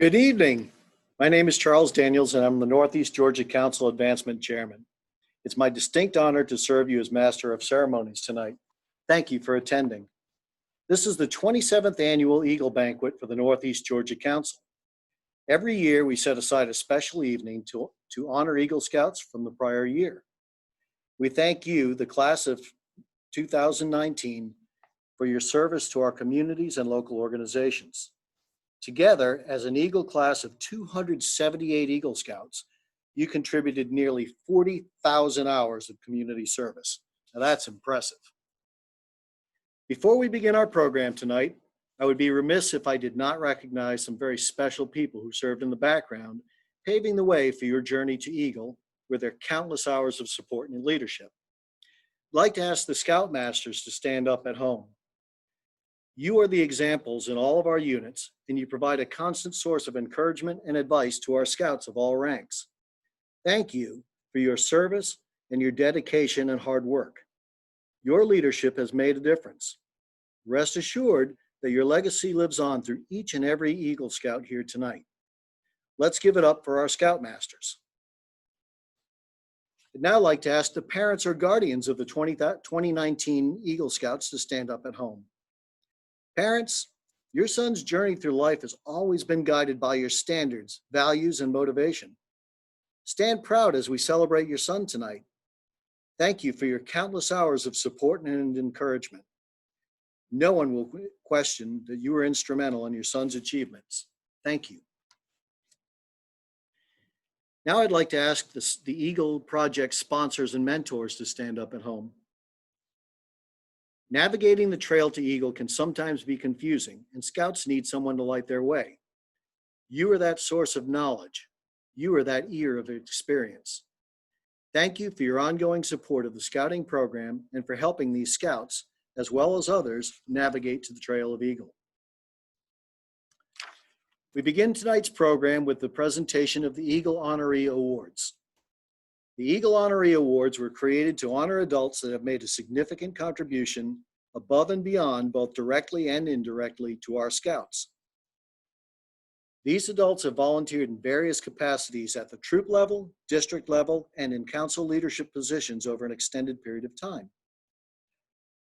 Good evening. My name is Charles Daniels, and I'm the Northeast Georgia Council Advancement Chairman. It's my distinct honor to serve you as Master of Ceremonies tonight. Thank you for attending. This is the 27th Annual Eagle Banquet for the Northeast Georgia Council. Every year, we set aside a special evening to honor Eagle Scouts from the prior year. We thank you, the class of 2019, for your service to our communities and local organizations. Together, as an Eagle class of 278 Eagle Scouts, you contributed nearly 40,000 hours of community service. Now that's impressive. Before we begin our program tonight, I would be remiss if I did not recognize some very special people who served in the background, paving the way for your journey to Eagle with their countless hours of support and leadership. I'd like to ask the Scoutmasters to stand up at home. You are the examples in all of our units, and you provide a constant source of encouragement and advice to our Scouts of all ranks. Thank you for your service and your dedication and hard work. Your leadership has made a difference. Rest assured that your legacy lives on through each and every Eagle Scout here tonight. Let's give it up for our Scoutmasters. I'd now like to ask the parents or guardians of the 2019 Eagle Scouts to stand up at home. Parents, your son's journey through life has always been guided by your standards, values, and motivation. Stand proud as we celebrate your son tonight. Thank you for your countless hours of support and encouragement. No one will question that you were instrumental in your son's achievements. Thank you. Now I'd like to ask the Eagle Project sponsors and mentors to stand up at home. Navigating the trail to Eagle can sometimes be confusing, and Scouts need someone to light their way. You are that source of knowledge. You are that ear of experience. Thank you for your ongoing support of the Scouting program and for helping these Scouts, as well as others, navigate to the Trail of Eagle. We begin tonight's program with the presentation of the Eagle Honoree Awards. The Eagle Honoree Awards were created to honor adults that have made a significant contribution above and beyond, both directly and indirectly, to our Scouts. These adults have volunteered in various capacities at the troop level, district level, and in council leadership positions over an extended period of time.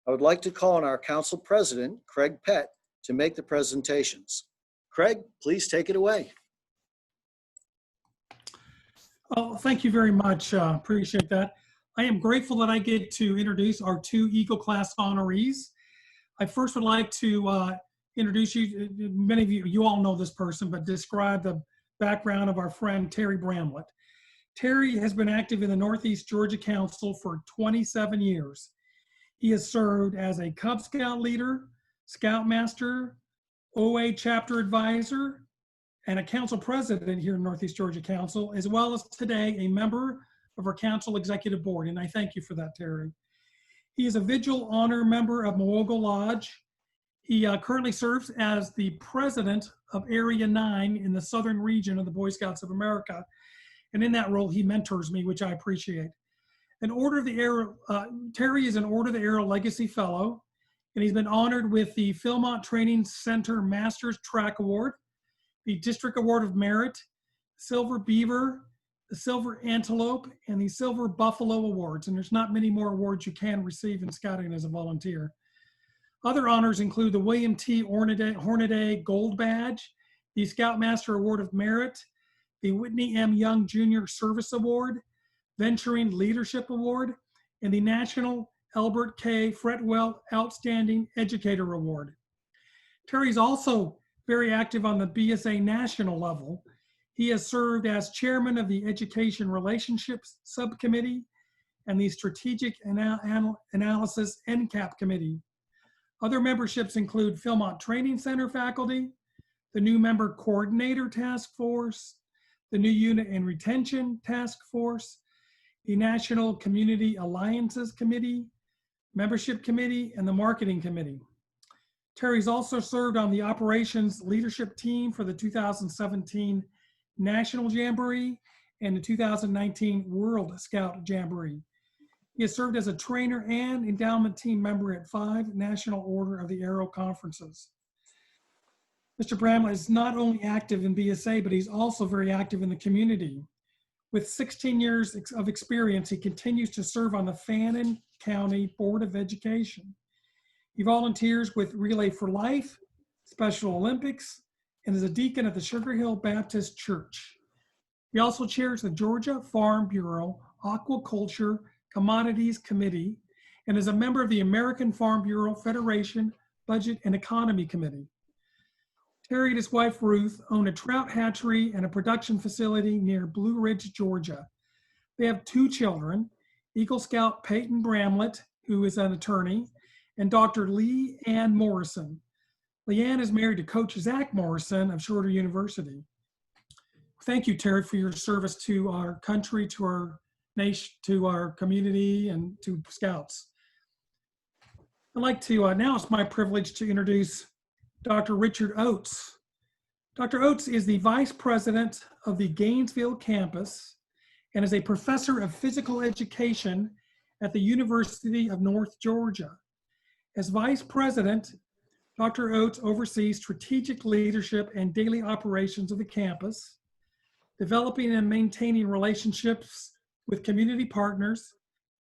I would like to call on our council president, Craig Pett, to make the presentations. Craig, please take it away. Oh, thank you very much. Appreciate that. I am grateful that I get to introduce our two Eagle class honorees. I first would like to introduce you. Many of you all know this person, but describe the background of our friend Terry Bramlett. Terry has been active in the Northeast Georgia Council for 27 years. He has served as a Cub Scout leader, Scoutmaster, OA chapter advisor, and a council president here in Northeast Georgia Council, as well as today a member of our council executive board, and I thank you for that, Terry. He is a Vigil Honor member of Mowogo Lodge. He currently serves as the president of Area 9 in the southern region of the Boy Scouts of America, and in that role he mentors me, which I appreciate. Terry is an Order of the Arrow Legacy Fellow, and he's been honored with the Philmont Training Center Masters Track Award, the District Award of Merit, Silver Beaver, the Silver Antelope, and the Silver Buffalo Awards. And there's not many more awards you can receive in Scouting as a volunteer. Other honors include the William T. Hornaday Gold Badge, the Scoutmaster Award of Merit, the Whitney M. Young Jr. Service Award, Venturing Leadership Award, and the National Albert K. Fretwell Outstanding Educator Award. Terry's also very active on the BSA national level. He has served as chairman of the Education Relationships Subcommittee and the Strategic Analysis NCAP Committee. Other memberships include Philmont Training Center faculty, the new member coordinator task force, the new unit and retention task force, the National Community Alliances Committee, membership committee, and the marketing committee. Terry's also served on the operations leadership team for the 2017 National Jamboree and the 2019 World Scout Jamboree. He has served as a trainer and endowment team member at 5 National Order of the Arrow conferences. Mr. Bramlett is not only active in BSA, but he's also very active in the community. With 16 years of experience, he continues to serve on the Fannin County Board of Education. He volunteers with Relay for Life, Special Olympics, and is a deacon at the Sugar Hill Baptist Church. He also chairs the Georgia Farm Bureau Aquaculture Commodities Committee and is a member of the American Farm Bureau Federation Budget and Economy Committee. Terry and his wife Ruth own a trout hatchery and a production facility near Blue Ridge, Georgia. They have 2 children, Eagle Scout Peyton Bramlett, who is an attorney, and Dr. Lee Ann Morrison. Leanne is married to Coach Zach Morrison of Shorter University. Thank you, Terry, for your service to our country, to our nation, to our community, and to Scouts. I'd like to, now it's my privilege to introduce Dr. Richard Oates. Dr. Oates is the Vice President of the Gainesville campus and is a professor of physical education at the University of North Georgia. As Vice President, Dr. Oates oversees strategic leadership and daily operations of the campus, developing and maintaining relationships with community partners,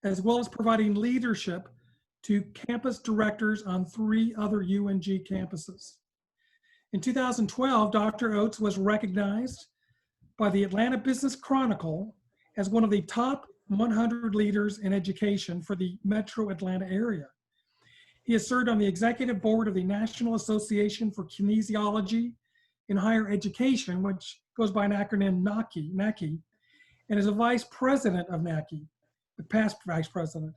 as well as providing leadership to campus directors on 3 other UNG campuses. In 2012, Dr. Oates was recognized by the Atlanta Business Chronicle as one of the top 100 leaders in education for the metro Atlanta area. He has served on the executive board of the National Association for Kinesiology in Higher Education, which goes by an acronym NACI, and is a vice president of NACI, the past vice president.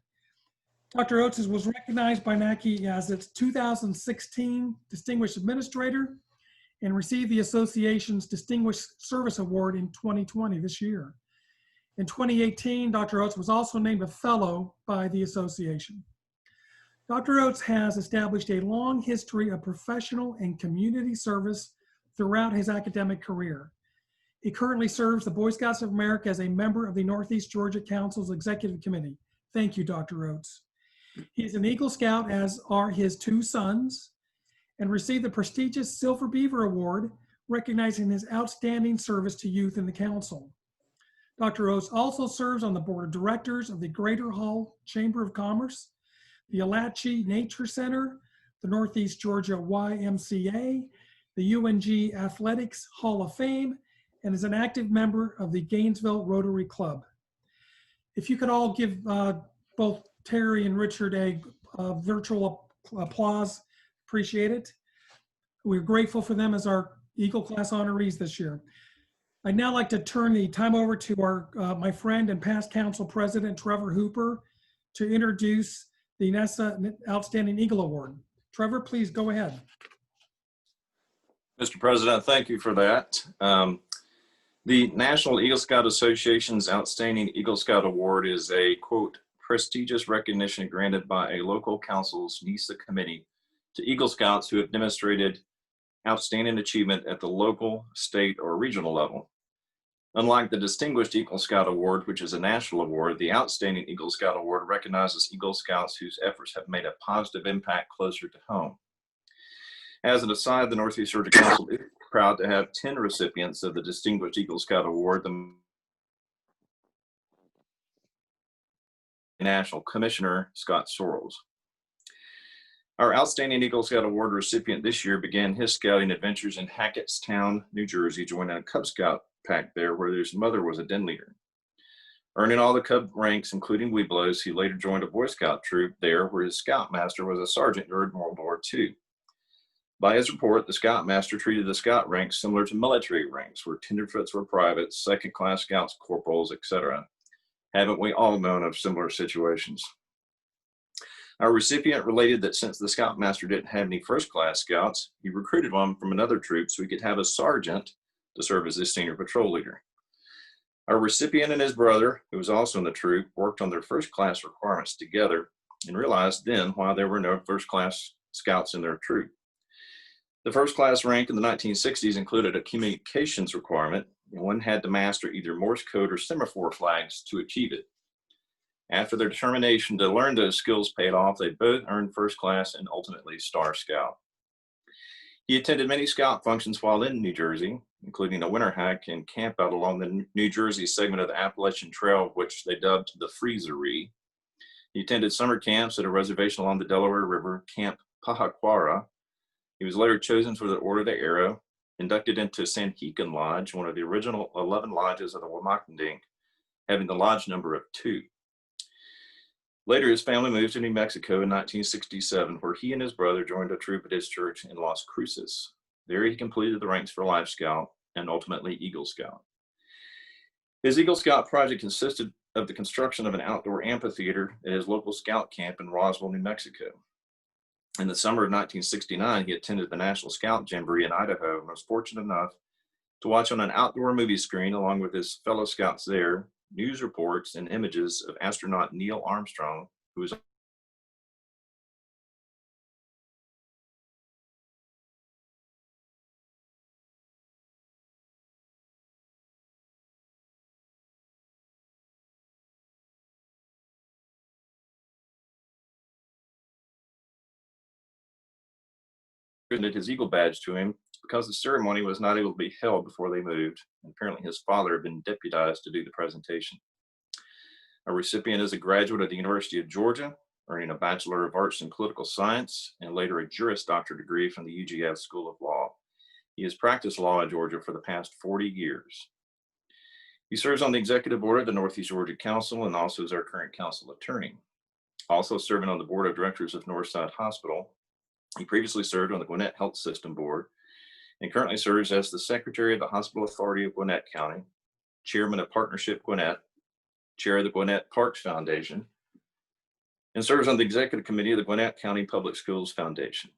Dr. Oates was recognized by NACI as its 2016 Distinguished Administrator and received the association's Distinguished Service Award in 2020, this year. In 2018, Dr. Oates was also named a fellow by the association. Dr. Oates has established a long history of professional and community service throughout his academic career. He currently serves the Boy Scouts of America as a member of the Northeast Georgia Council's Executive Committee. Thank you, Dr. Oates. He is an Eagle Scout, as are his 2 sons, and received the prestigious Silver Beaver Award, recognizing his outstanding service to youth in the council. Dr. Oates also serves on the board of directors of the Greater Hall Chamber of Commerce, the Alachie Nature Center, the Northeast Georgia YMCA, the UNG Athletics Hall of Fame, and is an active member of the Gainesville Rotary Club. If you could all give both Terry and Richard a virtual applause, appreciate it. We're grateful for them as our Eagle Class honorees this year. I'd now like to turn the time over to our my friend and past council president, Trevor Hooper, to introduce the NESA Outstanding Eagle Award. Trevor, please go ahead. Mr. President, thank you for that. The National Eagle Scout Association's Outstanding Eagle Scout Award is a, quote, prestigious recognition granted by a local council's NESA committee to Eagle Scouts who have demonstrated outstanding achievement at the local, state, or regional level. Unlike the Distinguished Eagle Scout Award, which is a national award, the Outstanding Eagle Scout Award recognizes Eagle Scouts whose efforts have made a positive impact closer to home. As an aside, the Northeast Georgia Council is proud to have 10 recipients of the Distinguished Eagle Scout Award. The National Commissioner, Scott Sorrells. Our Outstanding Eagle Scout Award recipient this year began his scouting adventures in Hackettstown, New Jersey, joining a Cub Scout pack there where his mother was a den leader. Earning all the Cub ranks, including Webelos, he later joined a Boy Scout troop there where his Scoutmaster was a sergeant during World War II. By his report, the Scoutmaster treated the Scout ranks similar to military ranks, where tenderfoots were privates, second-class Scouts, corporals, etc. Haven't we all known of similar situations? Our recipient related that since the Scoutmaster didn't have any first-class Scouts, he recruited one from another troop so he could have a sergeant to serve as his senior patrol leader. Our recipient and his brother, who was also in the troop, worked on their first-class requirements together and realized then why there were no first-class Scouts in their troop. The first-class rank in the 1960s included a communications requirement, and one had to master either Morse code or semaphore flags to achieve it. After their determination to learn those skills paid off, they both earned first class and ultimately Star Scout. He attended many Scout functions while in New Jersey, including a winter hike and camp out along the New Jersey segment of the Appalachian Trail, which they dubbed the Freezery. He attended summer camps at a reservation along the Delaware River, Camp Pahaquara. He was later chosen for the Order of the Arrow, inducted into Sanhekan Lodge, one of the original 11 lodges of the Wamakindink, having the lodge number of 2. Later, his family moved to New Mexico in 1967, where he and his brother joined a troop at his church in Las Cruces. There he completed the ranks for Life Scout and ultimately Eagle Scout. His Eagle Scout project consisted of the construction of an outdoor amphitheater at his local scout camp in Roswell, New Mexico. In the summer of 1969, he attended the National Scout Jamboree in Idaho and was fortunate enough to watch on an outdoor movie screen, along with his fellow scouts there, news reports and images of astronaut Neil Armstrong, who was presented his Eagle badge to him because the ceremony was not able to be held before they moved. And apparently his father had been deputized to do the presentation. Our recipient is a graduate of the University of Georgia, earning a Bachelor of Arts in Political Science and later a Juris Doctor degree from the UGF School of Law. He has practiced law in Georgia for the past 40 years. He serves on the executive board of the Northeast Georgia Council and also is our current council attorney. Also serving on the board of directors of Northside Hospital. He previously served on the Gwinnett Health System Board and currently serves as the Secretary of the Hospital Authority of Gwinnett County, Chairman of Partnership Gwinnett, Chair of the Gwinnett Parks Foundation, and serves on the Executive Committee of the Gwinnett County Public Schools Foundation.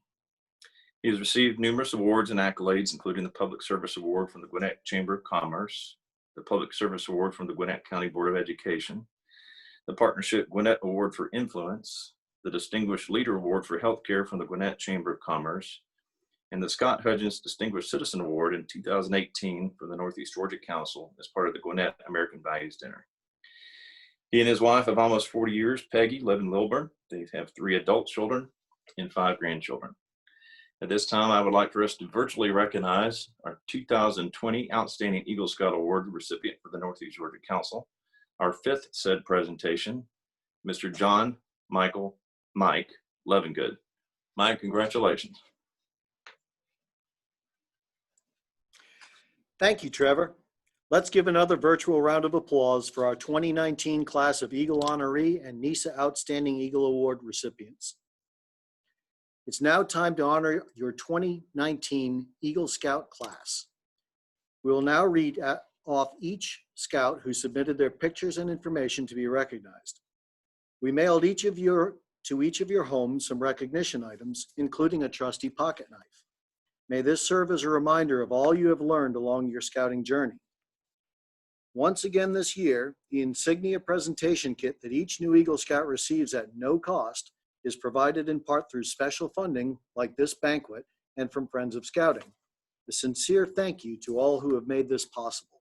He has received numerous awards and accolades, including the Public Service Award from the Gwinnett Chamber of Commerce, the Public Service Award from the Gwinnett County Board of Education, the Partnership Gwinnett Award for Influence, the Distinguished Leader Award for Healthcare from the Gwinnett Chamber of Commerce, and the Scott Hudgens Distinguished Citizen Award in 2018 from the Northeast Georgia Council as part of the Gwinnett American Values Dinner. He and his wife of almost 40 years, Peggy, live in Lilburn. They have 3 adult children and 5 grandchildren. At this time, I would like for us to virtually recognize our 2020 Outstanding Eagle Scout Award recipient for the Northeast Georgia Council, our 5th said presentation, Mr. John Mike Levengood. Mike, congratulations. Thank you, Trevor. Let's give another virtual round of applause for our 2019 class of Eagle Honoree and NISA Outstanding Eagle Award recipients. It's now time to honor your 2019 Eagle Scout class. We will now read off each Scout who submitted their pictures and information to be recognized. We mailed to each of your homes some recognition items, including a trusty pocket knife. May this serve as a reminder of all you have learned along your scouting journey. Once again this year, the insignia presentation kit that each new Eagle Scout receives at no cost is provided in part through special funding like this banquet and from Friends of Scouting. A sincere thank you to all who have made this possible.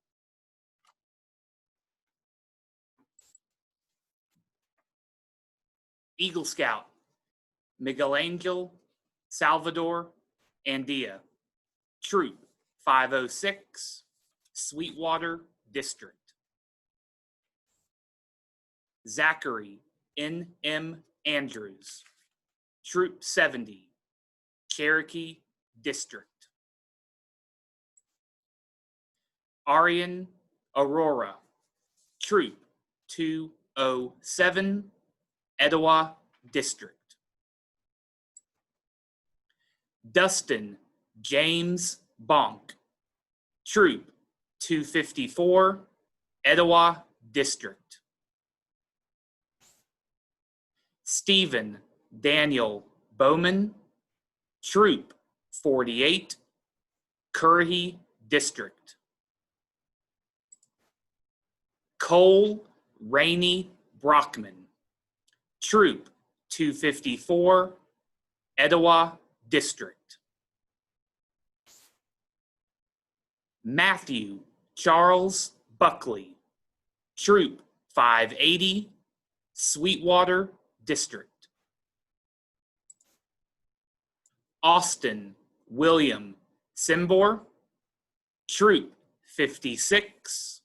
Eagle Scout, Miguel Angel, Salvador, Andia, Troop 506, Sweetwater District. Zachary N.M. Andrews, Troop 70, Cherokee District. Arian Aurora, Troop 207, Etowah District. Dustin James Bonk, Troop 254, Etowah District. Stephen Daniel Bowman, Troop 48, Currahee District. Cole Rainey Brockman, Troop 254, Etowah District. Matthew Charles Buckley, Troop 580, Sweetwater District. Austin William Simbor. Troop 56,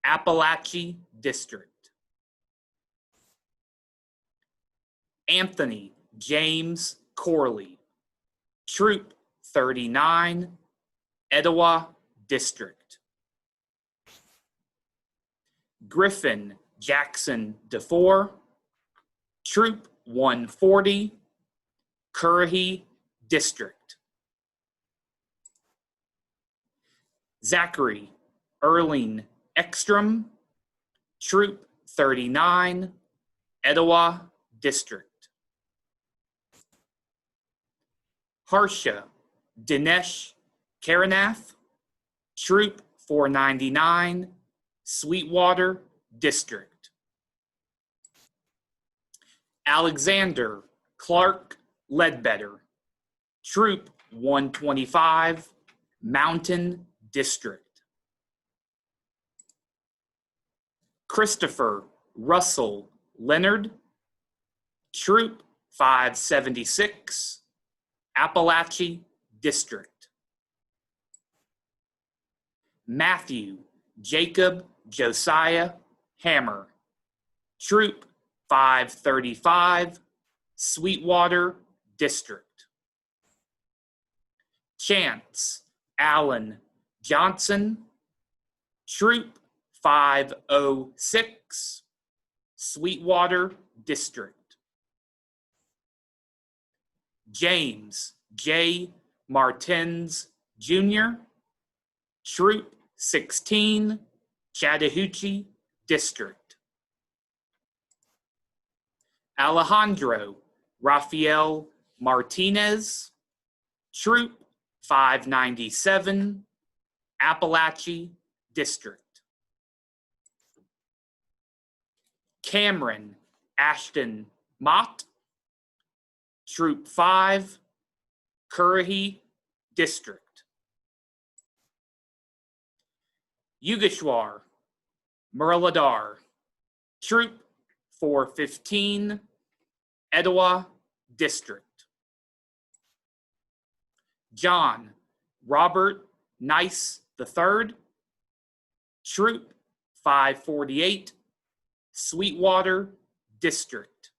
Appalachia District. Anthony James Corley. Troop 39, Etowah District. Griffin Jackson DeFore. Troop 140, Currahee District. Zachary Erling Ekstrom. Troop 39, Etowah District. Harsha Dinesh Karanath. Troop 499, Sweetwater District. Alexander Clark Ledbetter. Troop 125, Mountain District. Christopher Russell Leonard. Troop 576, Appalachia District. Matthew Jacob Josiah Hammer. Troop 535, Sweetwater District. Chance Allen Johnson. Troop 506, Sweetwater District. James J. Martins Jr. Troop 16, Chattahoochee District. Alejandro Rafael Martinez. Troop 597, Appalachia District. Cameron Ashton Mott. Troop 5, Currahee District. Yugeshwar Murladhar. Troop 415, Etowah District. John Robert Nice III. Troop 548, Sweetwater District.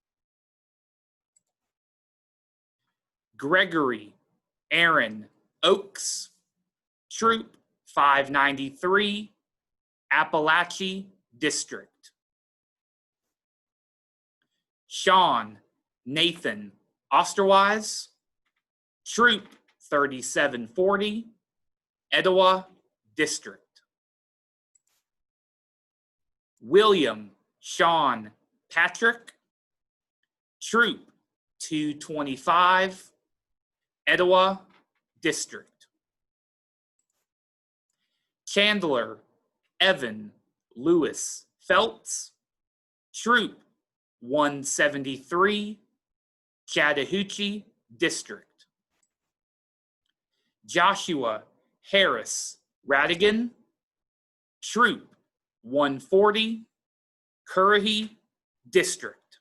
Gregory Aaron Oakes. Troop 593, Appalachia District. Sean Nathan Osterwise. Troop 3740, Etowah District. William Sean Patrick. Troop 225, Etowah District. Chandler Evan Lewis Feltz. Troop 173, Chattahoochee District. Joshua Harris Radigan. Troop 140, Currahee District.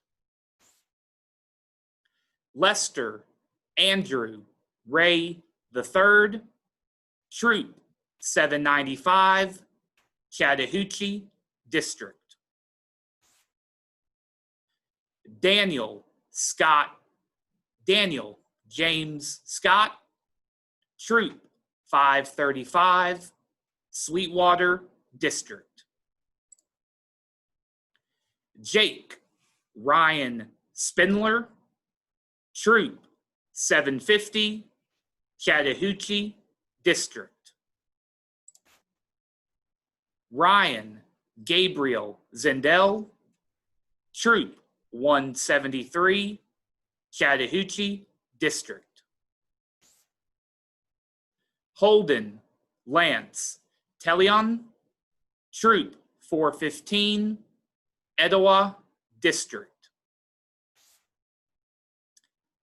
Lester Andrew Ray III. Troop 795, Chattahoochee District. Daniel James Scott. Troop 535, Sweetwater District. Jake Ryan Spindler. Troop 750, Chattahoochee District. Ryan Gabriel Zendel. Troop 173, Chattahoochee District. Holden Lance Tellion. Troop 415, Etowah District.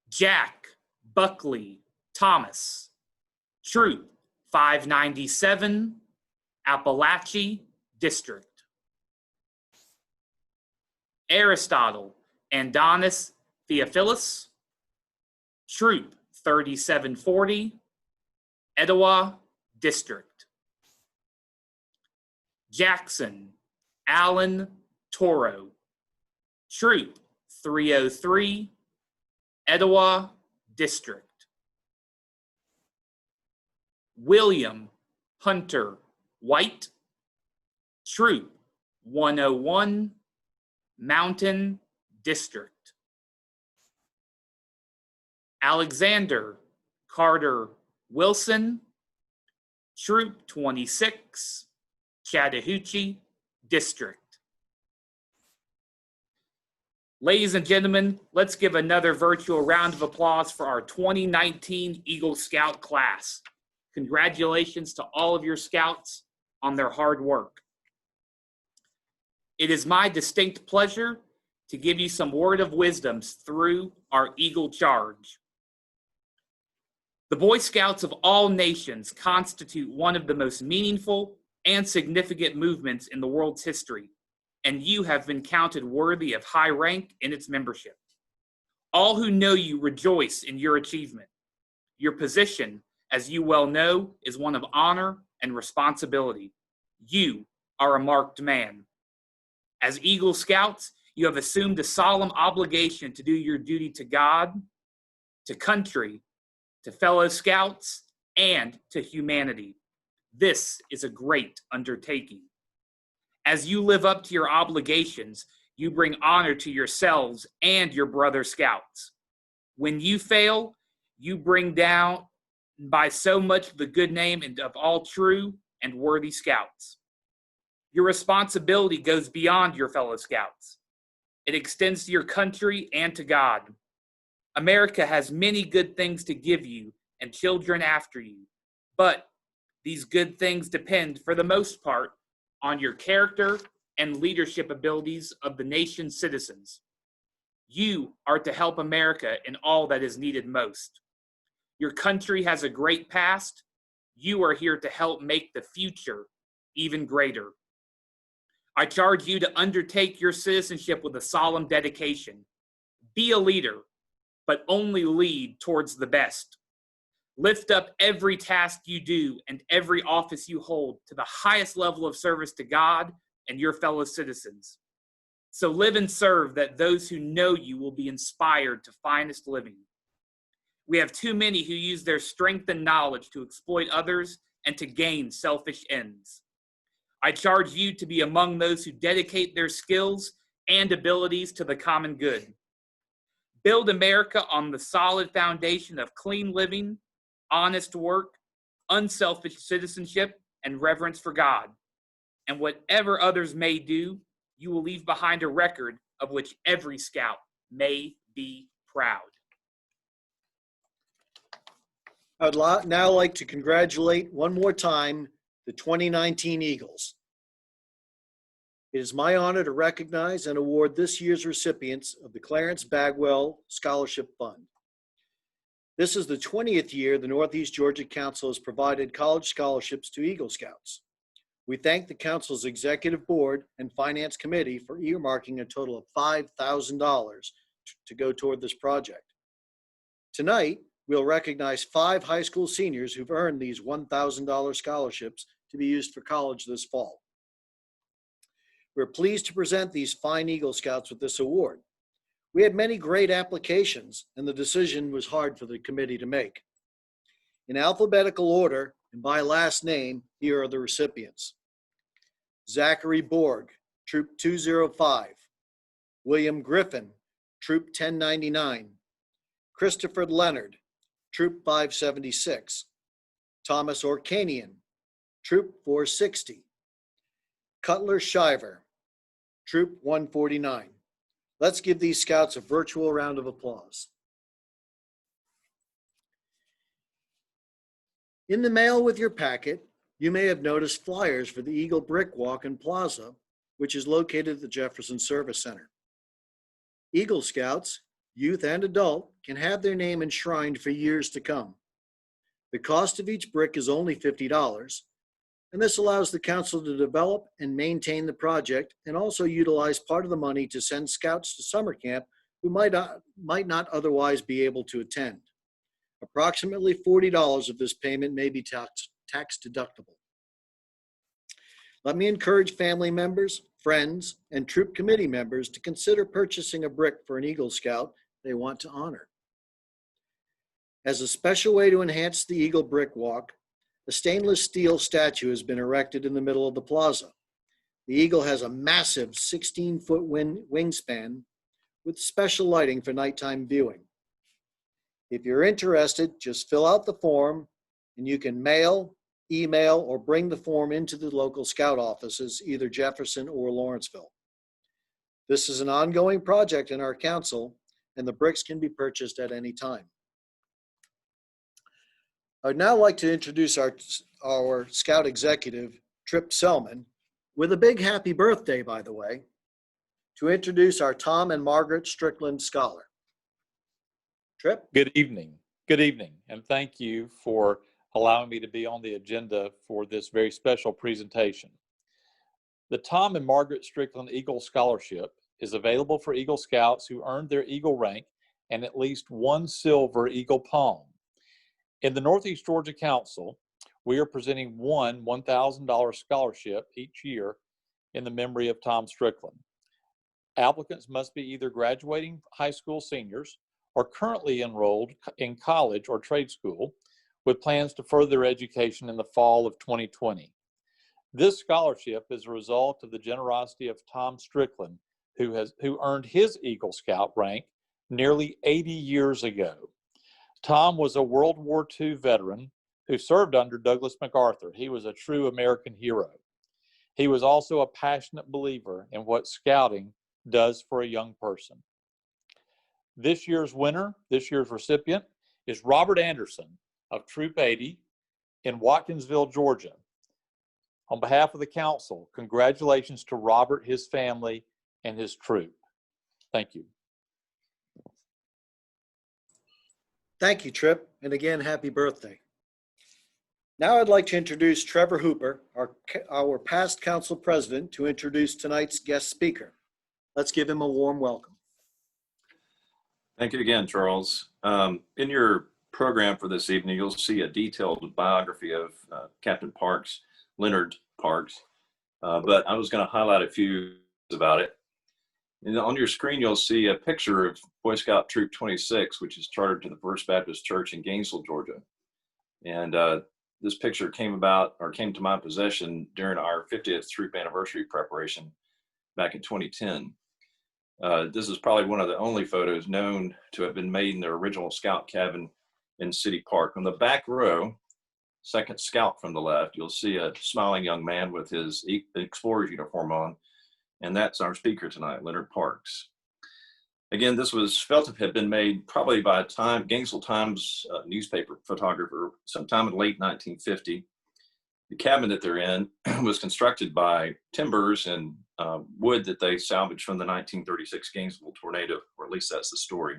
Jack Buckley Thomas. Troop 597, Appalachia District. Aristotle Andonis Theophilus. Troop 3740, Etowah District. Jackson Allen Toro. Troop 303, Etowah District. William Hunter White. Troop 101, Mountain District. Alexander Carter Wilson. Troop 26, Chattahoochee District. Ladies and gentlemen, let's give another virtual round of applause for our 2019 Eagle Scout class. Congratulations to all of your scouts on their hard work. It is my distinct pleasure to give you some word of wisdom through our Eagle Charge. The Boy Scouts of all nations constitute one of the most meaningful and significant movements in the world's history, and you have been counted worthy of high rank in its membership. All who know you rejoice in your achievement. Your position, as you well know, is one of honor and responsibility. You are a marked man. As Eagle Scouts, you have assumed a solemn obligation to do your duty to God, to country, to fellow scouts, and to humanity. This is a great undertaking. As you live up to your obligations, you bring honor to yourselves and your brother scouts. When you fail, you bring down by so much the good name of all true and worthy scouts. Your responsibility goes beyond your fellow scouts. It extends to your country and to God. America has many good things to give you and children after you, but these good things depend, for the most part, on your character and leadership abilities of the nation's citizens. You are to help America in all that is needed most. Your country has a great past. You are here to help make the future even greater. I charge you to undertake your citizenship with a solemn dedication. Be a leader, but only lead towards the best. Lift up every task you do and every office you hold to the highest level of service to God and your fellow citizens. So live and serve that those who know you will be inspired to finest living. We have too many who use their strength and knowledge to exploit others and to gain selfish ends. I charge you to be among those who dedicate their skills and abilities to the common good. Build America on the solid foundation of clean living, honest work, unselfish citizenship, and reverence for God. And whatever others may do, you will leave behind a record of which every scout may be proud. I would now like to congratulate one more time the 2019 Eagles. It is my honor to recognize and award this year's recipients of the Clarence Bagwell Scholarship Fund. This is the 20th year the Northeast Georgia Council has provided college scholarships to Eagle Scouts. We thank the Council's Executive Board and Finance Committee for earmarking a total of $5,000 to go toward this project. Tonight, we'll recognize 5 high school seniors who've earned these $1,000 scholarships to be used for college this fall. We're pleased to present these fine Eagle Scouts with this award. We had many great applications, and the decision was hard for the committee to make. In alphabetical order and by last name, here are the recipients. Zachary Borg, Troop 205. William Griffin, Troop 1099. Christopher Leonard, Troop 576. Thomas Orkanian, Troop 460. Cutler Shiver, Troop 149. Let's give these scouts a virtual round of applause. In the mail with your packet, you may have noticed flyers for the Eagle Brick Walk and Plaza, which is located at the Jefferson Service Center. Eagle Scouts, youth and adult, can have their name enshrined for years to come. The cost of each brick is only $50, and this allows the council to develop and maintain the project and also utilize part of the money to send scouts to summer camp who might not otherwise be able to attend. Approximately $40 of this payment may be tax deductible. Let me encourage family members, friends, and troop committee members to consider purchasing a brick for an Eagle Scout they want to honor. As a special way to enhance the Eagle Brick Walk, a stainless steel statue has been erected in the middle of the plaza. The Eagle has a massive 16-foot wingspan with special lighting for nighttime viewing. If you're interested, just fill out the form and you can mail, email, or bring the form into the local Scout offices, either Jefferson or Lawrenceville. This is an ongoing project in our council, and the bricks can be purchased at any time. I'd now like to introduce our Scout executive, Trip Selman, with a big happy birthday, by the way, to introduce our Tom and Margaret Strickland Scholar. Trip? Good evening. Good evening, and thank you for allowing me to be on the agenda for this very special presentation. The Tom and Margaret Strickland Eagle Scholarship is available for Eagle Scouts who earned their Eagle rank and at least one silver Eagle palm. In the Northeast Georgia Council, we are presenting one $1,000 scholarship each year in the memory of Tom Strickland. Applicants must be either graduating high school seniors or currently enrolled in college or trade school with plans to further their education in the fall of 2020. This scholarship is a result of the generosity of Tom Strickland, who earned his Eagle Scout rank nearly 80 years ago. Tom was a World War II veteran who served under Douglas MacArthur. He was a true American hero. He was also a passionate believer in what scouting does for a young person. This year's recipient, is Robert Anderson of Troop 80 in Watkinsville, Georgia. On behalf of the council, congratulations to Robert, his family, and his troop. Thank you. Thank you, Trip, and again, happy birthday. Now I'd like to introduce Trevor Hooper, our past council president, to introduce tonight's guest speaker. Let's give him a warm welcome. Thank you again, Charles. In your program for this evening, you'll see a detailed biography of Captain Parks, Leonard Parks, but I was going to highlight a few about it. And on your screen, you'll see a picture of Boy Scout Troop 26, which is chartered to the First Baptist Church in Gainesville, Georgia. And this picture came to my possession during our 50th troop anniversary preparation back in 2010. This is probably one of the only photos known to have been made in the original Scout cabin in City Park. On the back row, second Scout from the left, you'll see a smiling young man with his explorer's uniform on, and that's our speaker tonight, Leonard Parks. Again, this was felt to have been made probably by a Gainesville Times newspaper photographer sometime in late 1950. The cabin that they're in was constructed by timbers and wood that they salvaged from the 1936 Gainesville tornado, or at least that's the story.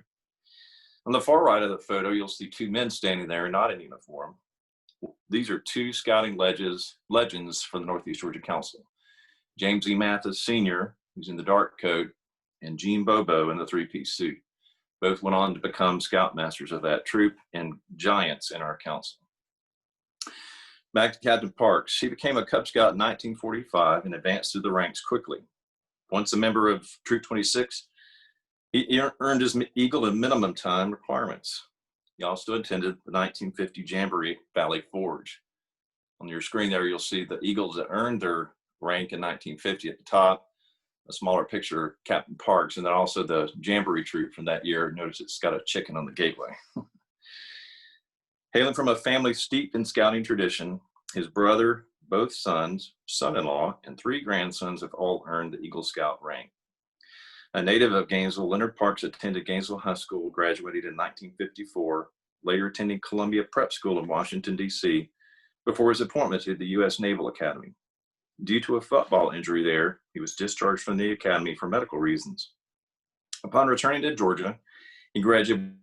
On the far right of the photo, you'll see two men standing there, not in uniform. These are two scouting legends for the Northeast Georgia Council. James E. Mathis Sr., who's in the dark coat, and Gene Bobo in the three-piece suit. Both went on to become scoutmasters of that troop and giants in our council. Back to Captain Parks. He became a Cub Scout in 1945 and advanced through the ranks quickly. Once a member of Troop 26, he earned his Eagle and minimum time requirements. He also attended the 1950 Jamboree Valley Forge. On your screen there, you'll see the Eagles that earned their rank in 1950 at the top, a smaller picture of Captain Parks, and then also the Jamboree troop from that year. Notice it's got a chicken on the gateway. Hailing from a family steeped in scouting tradition, his brother, both sons, son-in-law, and three grandsons have all earned the Eagle Scout rank. A native of Gainesville, Leonard Parks attended Gainesville High School, graduated in 1954, later attending Columbia Prep School in Washington, D.C., before his appointment to the U.S. Naval Academy. Due to a football injury there, he was discharged from the academy for medical reasons. Upon returning to Georgia, he graduated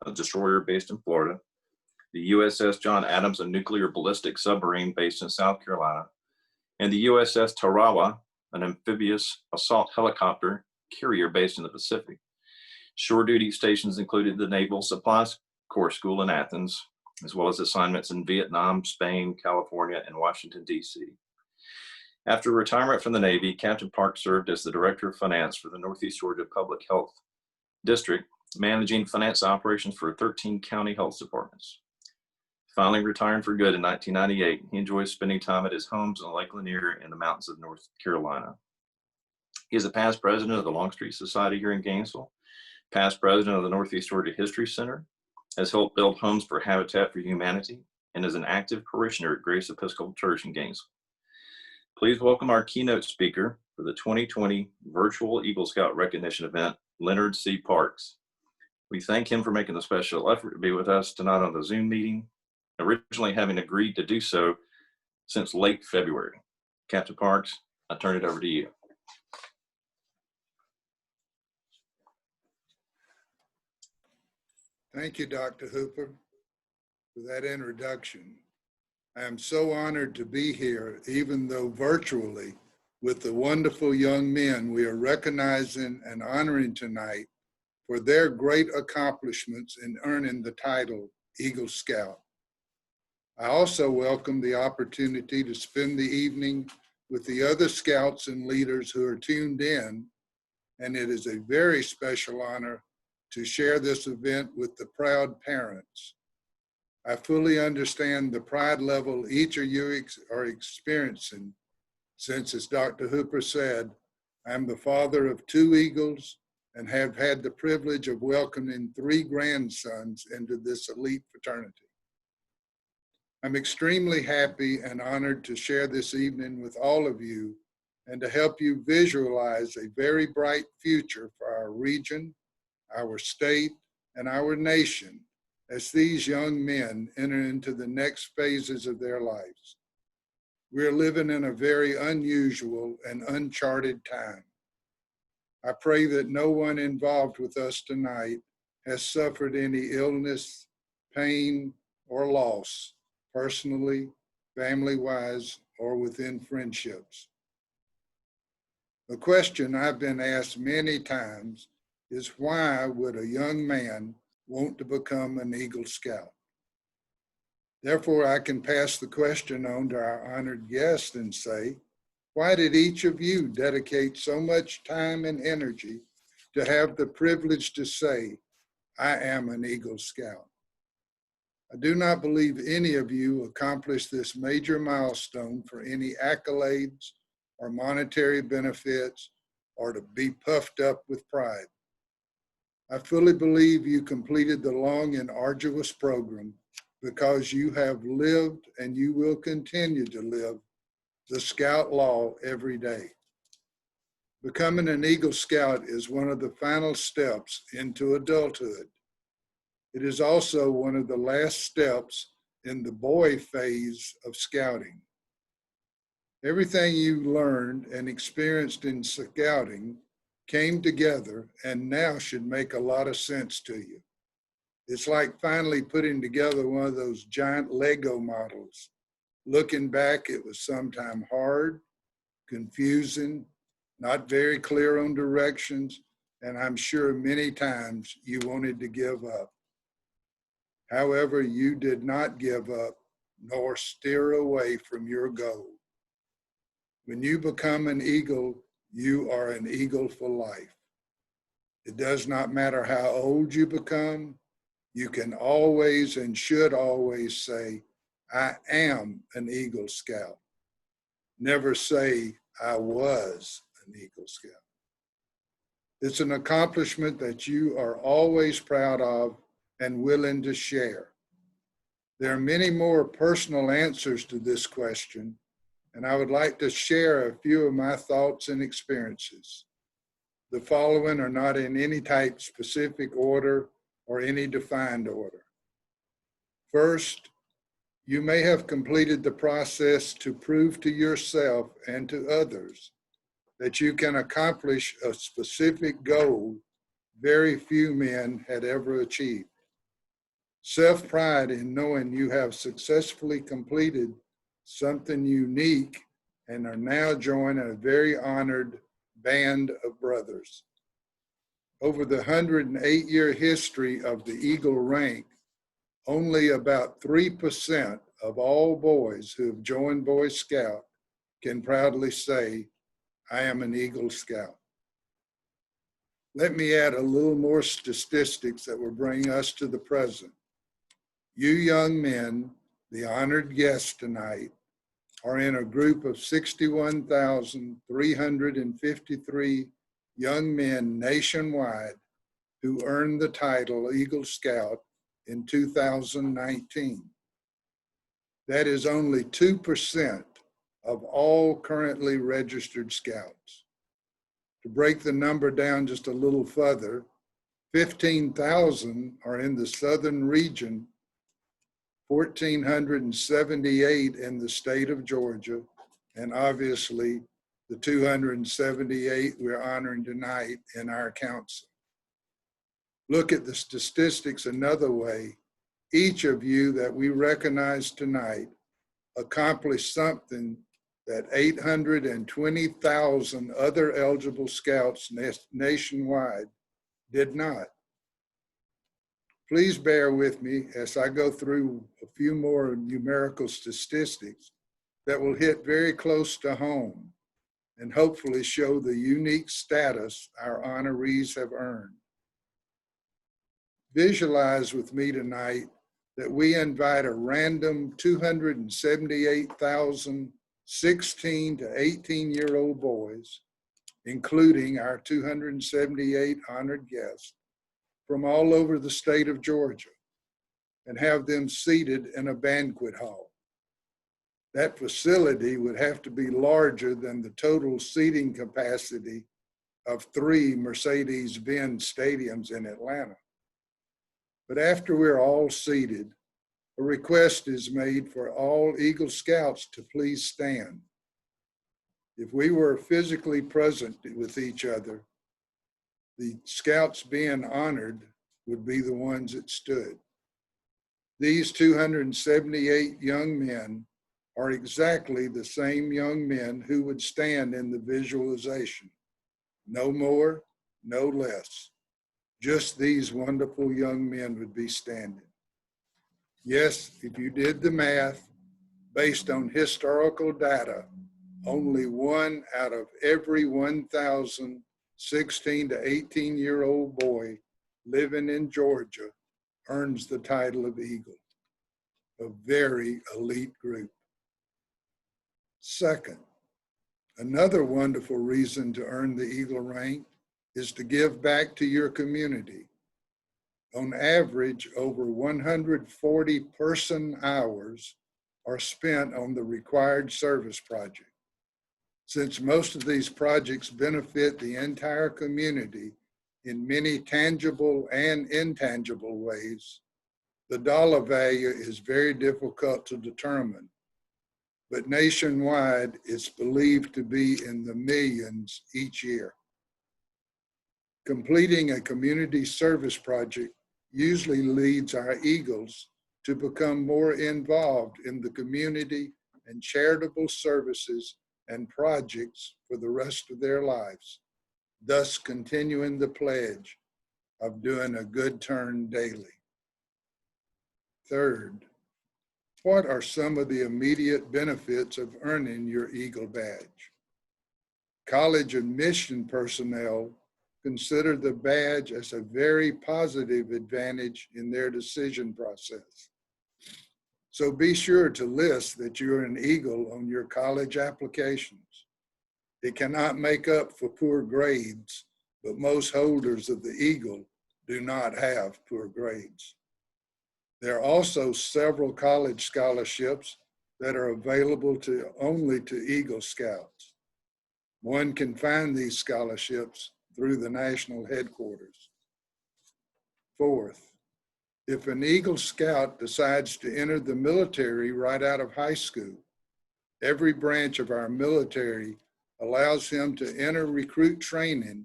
a destroyer based in Florida. the USS John Adams, a nuclear ballistic submarine based in South Carolina, and the USS Tarawa, an amphibious assault helicopter carrier based in the Pacific. Shore duty stations included the Naval Supplies Corps School in Athens, as well as assignments in Vietnam, Spain, California, and Washington, D.C. After retirement from the Navy, Captain Park served as the Director of Finance for the Northeast Georgia Public Health District, managing finance operations for 13 county health departments. Finally retiring for good in 1998, he enjoys spending time at his homes on Lake Lanier in the mountains of North Carolina. He is a past president of the Longstreet Society here in Gainesville, past president of the Northeast Georgia History Center, has helped build homes for Habitat for Humanity, and is an active parishioner at Grace Episcopal Church in Gainesville. Please welcome our keynote speaker for the 2020 Virtual Eagle Scout Recognition Event, Leonard C. Parks. We thank him for making the special effort to be with us tonight on the Zoom meeting, originally having agreed to do so since late February. Captain Parks, I turn it over to you. Thank you, Dr. Hooper, for that introduction. I am so honored to be here, even though virtually, with the wonderful young men we are recognizing and honoring tonight for their great accomplishments in earning the title Eagle Scout. I also welcome the opportunity to spend the evening with the other scouts and leaders who are tuned in, and it is a very special honor to share this event with the proud parents. I fully understand the pride level each of you are experiencing, since, as Dr. Hooper said, I'm the father of 2 eagles and have had the privilege of welcoming 3 grandsons into this elite fraternity. I'm extremely happy and honored to share this evening with all of you and to help you visualize a very bright future for our region, our state, and our nation as these young men enter into the next phases of their lives. We're living in a very unusual and uncharted time. I pray that no one involved with us tonight has suffered any illness, pain, or loss, personally, family-wise, or within friendships. The question I've been asked many times is, why would a young man want to become an Eagle Scout? Therefore, I can pass the question on to our honored guest and say, why did each of you dedicate so much time and energy to have the privilege to say, I am an Eagle Scout? I do not believe any of you accomplished this major milestone for any accolades or monetary benefits or to be puffed up with pride. I fully believe you completed the long and arduous program because you have lived and you will continue to live the Scout law every day. Becoming an Eagle Scout is one of the final steps into adulthood. It is also one of the last steps in the boy phase of scouting. Everything you learned and experienced in scouting came together and now should make a lot of sense to you. It's like finally putting together one of those giant Lego models. Looking back, it was sometimes hard, confusing, not very clear on directions, and I'm sure many times you wanted to give up. However, you did not give up nor steer away from your goal. When you become an eagle, you are an eagle for life. It does not matter how old you become, you can always and should always say, I am an Eagle Scout. Never say, I was an Eagle Scout. It's an accomplishment that you are always proud of and willing to share. There are many more personal answers to this question, and I would like to share a few of my thoughts and experiences. The following are not in any type specific order or any defined order. First, you may have completed the process to prove to yourself and to others that you can accomplish a specific goal very few men had ever achieved. self-pride in knowing you have successfully completed something unique and are now joining a very honored band of brothers. Over the 108-year history of the Eagle rank, only about 3% of all boys who have joined Boy Scout can proudly say, I am an Eagle Scout. Let me add a little more statistics that will bring us to the present. You young men, the honored guests tonight, are in a group of 61,353 young men nationwide who earned the title Eagle Scout in 2019. That is only 2% of all currently registered scouts. To break the number down just a little further, 15,000 are in the southern region, 1,478 in the state of Georgia, and obviously the 278 we're honoring tonight in our council. Look at the statistics another way. Each of you that we recognize tonight accomplished something that 820,000 other eligible scouts nationwide did not. Please bear with me as I go through a few more numerical statistics that will hit very close to home and hopefully show the unique status our honorees have earned. Visualize with me tonight that we invite a random 278,000 16 to 18-year-old boys, including our 278 honored guests, from all over the state of Georgia, and have them seated in a banquet hall. That facility would have to be larger than the total seating capacity of 3 Mercedes-Benz stadiums in Atlanta. But after we're all seated, a request is made for all Eagle Scouts to please stand. If we were physically present with each other, the Scouts being honored would be the ones that stood. These 278 young men are exactly the same young men who would stand in the visualization. No more, no less. Just these wonderful young men would be standing. Yes, if you did the math based on historical data, only 1 out of every 1,000 16 to 18-year-old boy living in Georgia earns the title of Eagle, a very elite group. Second, another wonderful reason to earn the Eagle rank is to give back to your community. On average, over 140 person hours are spent on the required service project. Since most of these projects benefit the entire community in many tangible and intangible ways, the dollar value is very difficult to determine. But nationwide, it's believed to be in the millions each year. Completing a community service project usually leads our Eagles to become more involved in the community and charitable services and projects for the rest of their lives, thus continuing the pledge of doing a good turn daily. Third, what are some of the immediate benefits of earning your Eagle badge? College admission personnel consider the badge as a very positive advantage in their decision process. So be sure to list that you're an Eagle on your college applications. It cannot make up for poor grades, but most holders of the Eagle do not have poor grades. There are also several college scholarships that are available only to Eagle Scouts. One can find these scholarships through the national headquarters. Fourth, if an Eagle Scout decides to enter the military right out of high school, every branch of our military allows him to enter recruit training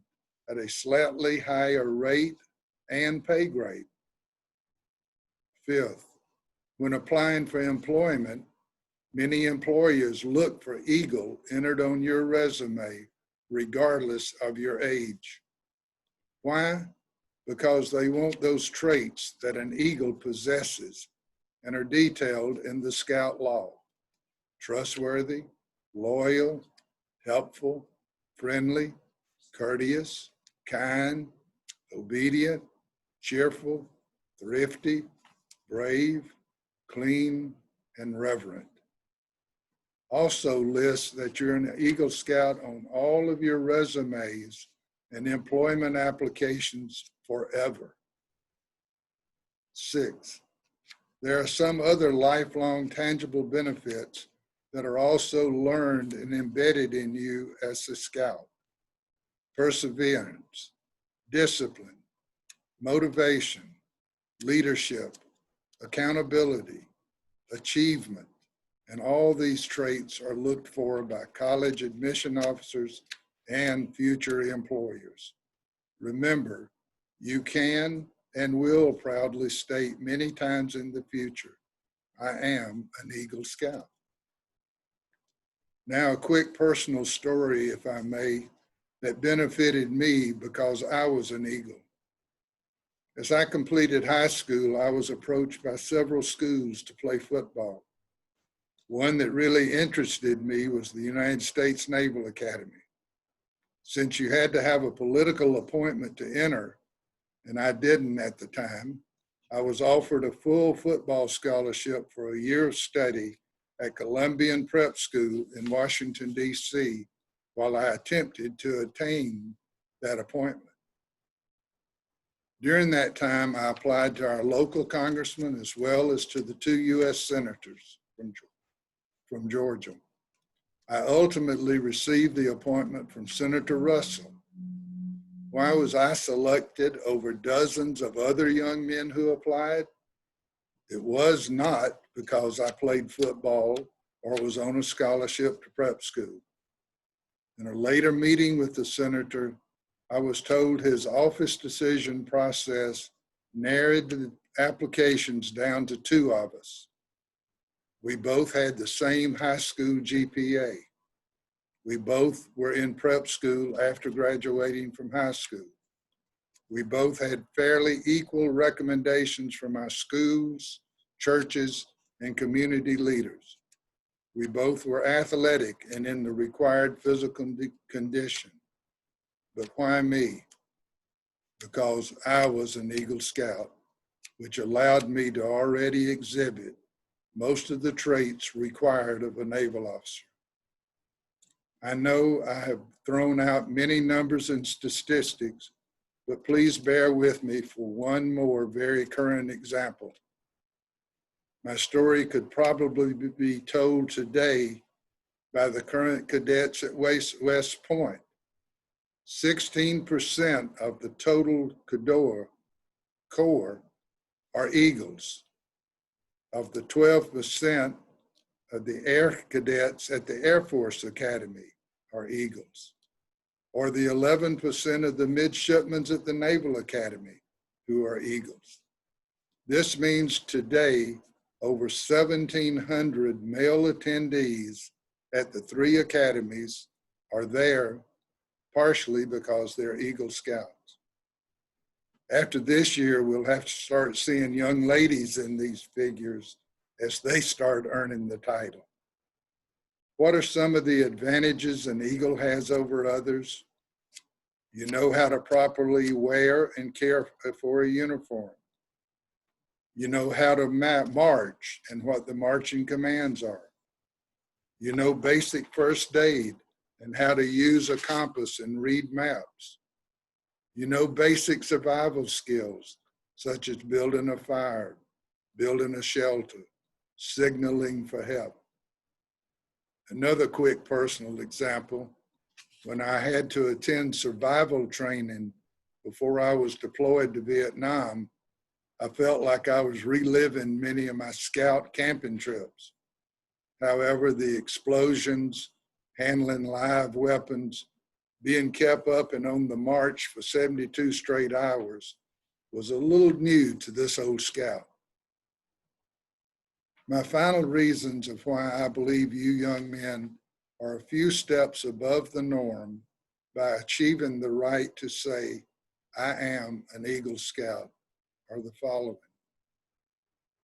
at a slightly higher rate and pay grade. Fifth, when applying for employment, many employers look for Eagle entered on your resume, regardless of your age. Why? Because they want those traits that an Eagle possesses and are detailed in the Scout Law: trustworthy, loyal, helpful, friendly, courteous, kind, obedient, cheerful, thrifty, brave, clean, and reverent. Also lists that you're an Eagle Scout on all of your resumes and employment applications forever. 6, there are some other lifelong tangible benefits that are also learned and embedded in you as a Scout: perseverance, discipline, motivation, leadership, accountability, achievement, and all these traits are looked for by college admission officers and future employers. Remember, you can and will proudly state many times in the future, I am an Eagle Scout. Now, a quick personal story, if I may, that benefited me because I was an Eagle. As I completed high school, I was approached by several schools to play football. One that really interested me was the United States Naval Academy. Since you had to have a political appointment to enter, and I didn't at the time, I was offered a full football scholarship for a year of study at Columbian Prep School in Washington, D.C., while I attempted to attain that appointment. During that time, I applied to our local congressman as well as to the 2 U.S. senators from Georgia. I ultimately received the appointment from Senator Russell. Why was I selected over dozens of other young men who applied? It was not because I played football or was on a scholarship to prep school. In a later meeting with the senator, I was told his office decision process narrowed the applications down to 2 of us. We both had the same high school GPA. We both were in prep school after graduating from high school. We both had fairly equal recommendations from our schools, churches, and community leaders. We both were athletic and in the required physical condition. But why me? Because I was an Eagle Scout, which allowed me to already exhibit most of the traits required of a naval officer. I know I have thrown out many numbers and statistics, but please bear with me for one more very current example. My story could probably be told today by the current cadets at West Point. 16% of the total Corps are Eagles. Of the 12% of the air cadets at the Air Force Academy are Eagles, or the 11% of the midshipmen at the Naval Academy who are Eagles. This means today, over 1,700 male attendees at the 3 academies are there partially because they're Eagle Scouts. After this year, we'll have to start seeing young ladies in these figures as they start earning the title. What are some of the advantages an Eagle has over others? You know how to properly wear and care for a uniform. You know how to march and what the marching commands are. You know basic first aid and how to use a compass and read maps. You know basic survival skills, such as building a fire, building a shelter, signaling for help. Another quick personal example, when I had to attend survival training before I was deployed to Vietnam, I felt like I was reliving many of my scout camping trips. However, the explosions, handling live weapons, being kept up and on the march for 72 straight hours was a little new to this old scout. My final reasons of why I believe you young men are a few steps above the norm by achieving the right to say, I am an Eagle Scout, are the following.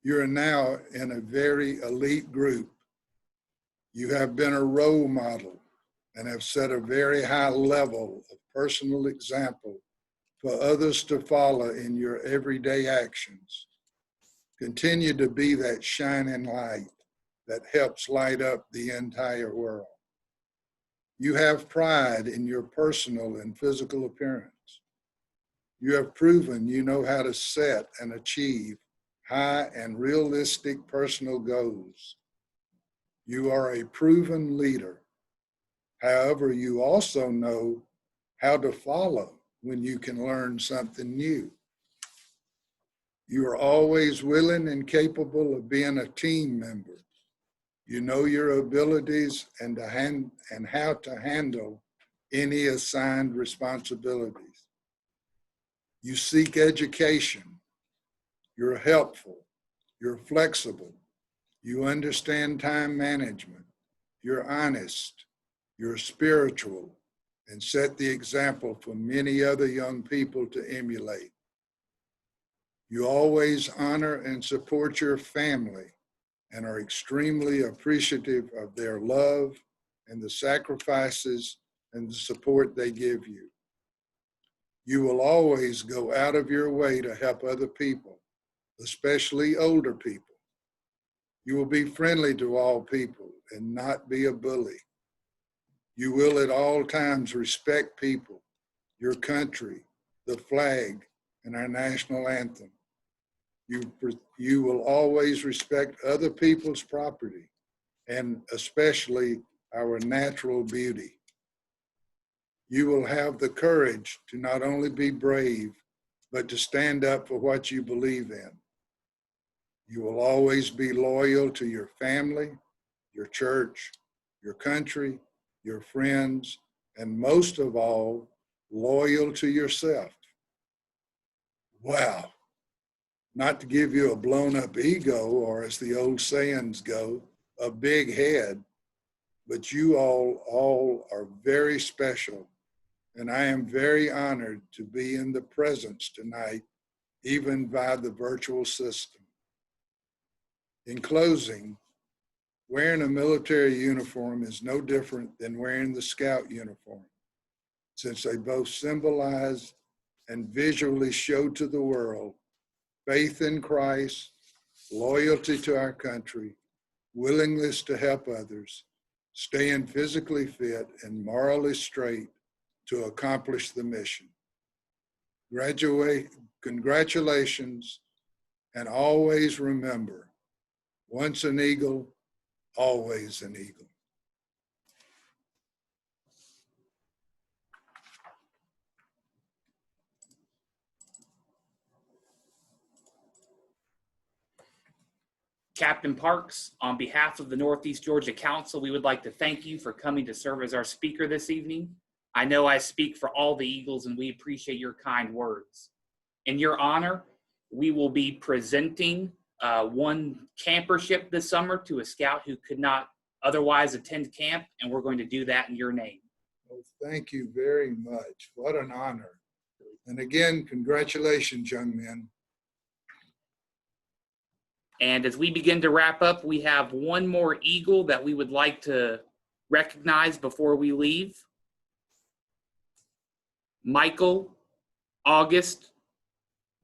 You are now in a very elite group. You have been a role model and have set a very high level of personal example for others to follow in your everyday actions. Continue to be that shining light that helps light up the entire world. You have pride in your personal and physical appearance. You have proven you know how to set and achieve high and realistic personal goals. You are a proven leader. However, you also know how to follow when you can learn something new. You are always willing and capable of being a team member. You know your abilities and how to handle any assigned responsibilities. You seek education. You're helpful. You're flexible. You understand time management. You're honest. You're spiritual, and set the example for many other young people to emulate. You always honor and support your family and are extremely appreciative of their love and the sacrifices and the support they give you. You will always go out of your way to help other people, especially older people. You will be friendly to all people and not be a bully. You will at all times respect people, your country, the flag, and our national anthem. You will always respect other people's property, and especially our natural beauty. You will have the courage to not only be brave, but to stand up for what you believe in. You will always be loyal to your family, your church, your country, your friends, and most of all, loyal to yourself. Wow. Not to give you a blown up ego, or as the old sayings go, a big head, but you all are very special. And I am very honored to be in the presence tonight, even via the virtual system. In closing, wearing a military uniform is no different than wearing the Scout uniform, since they both symbolize and visually show to the world faith in Christ, loyalty to our country, willingness to help others, staying physically fit and morally straight to accomplish the mission. Congratulations, and always remember, once an eagle, always an eagle. Captain Parks, on behalf of the Northeast Georgia Council, we would like to thank you for coming to serve as our speaker this evening. I know I speak for all the Eagles, and we appreciate your kind words. In your honor, we will be presenting one campership this summer to a scout who could not otherwise attend camp, and we're going to do that in your name. Well, thank you very much. What an honor. And again, congratulations, young men. And as we begin to wrap up, we have one more Eagle that we would like to recognize before we leave. Michael August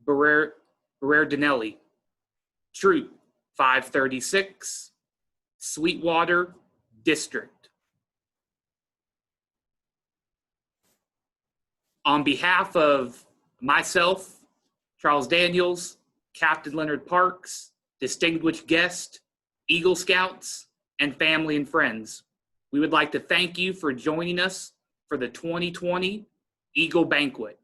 Berardinelli, Troop 536, Sweetwater District. On behalf of myself, Charles Daniels, Captain Leonard Parks, distinguished guest, Eagle Scouts, and family and friends, we would like to thank you for joining us for the 2020 Eagle Banquet.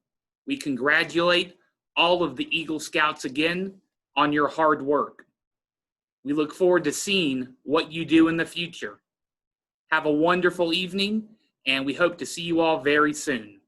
We congratulate all of the Eagle Scouts again on your hard work. We look forward to seeing what you do in the future. Have a wonderful evening, and we hope to see you all very soon.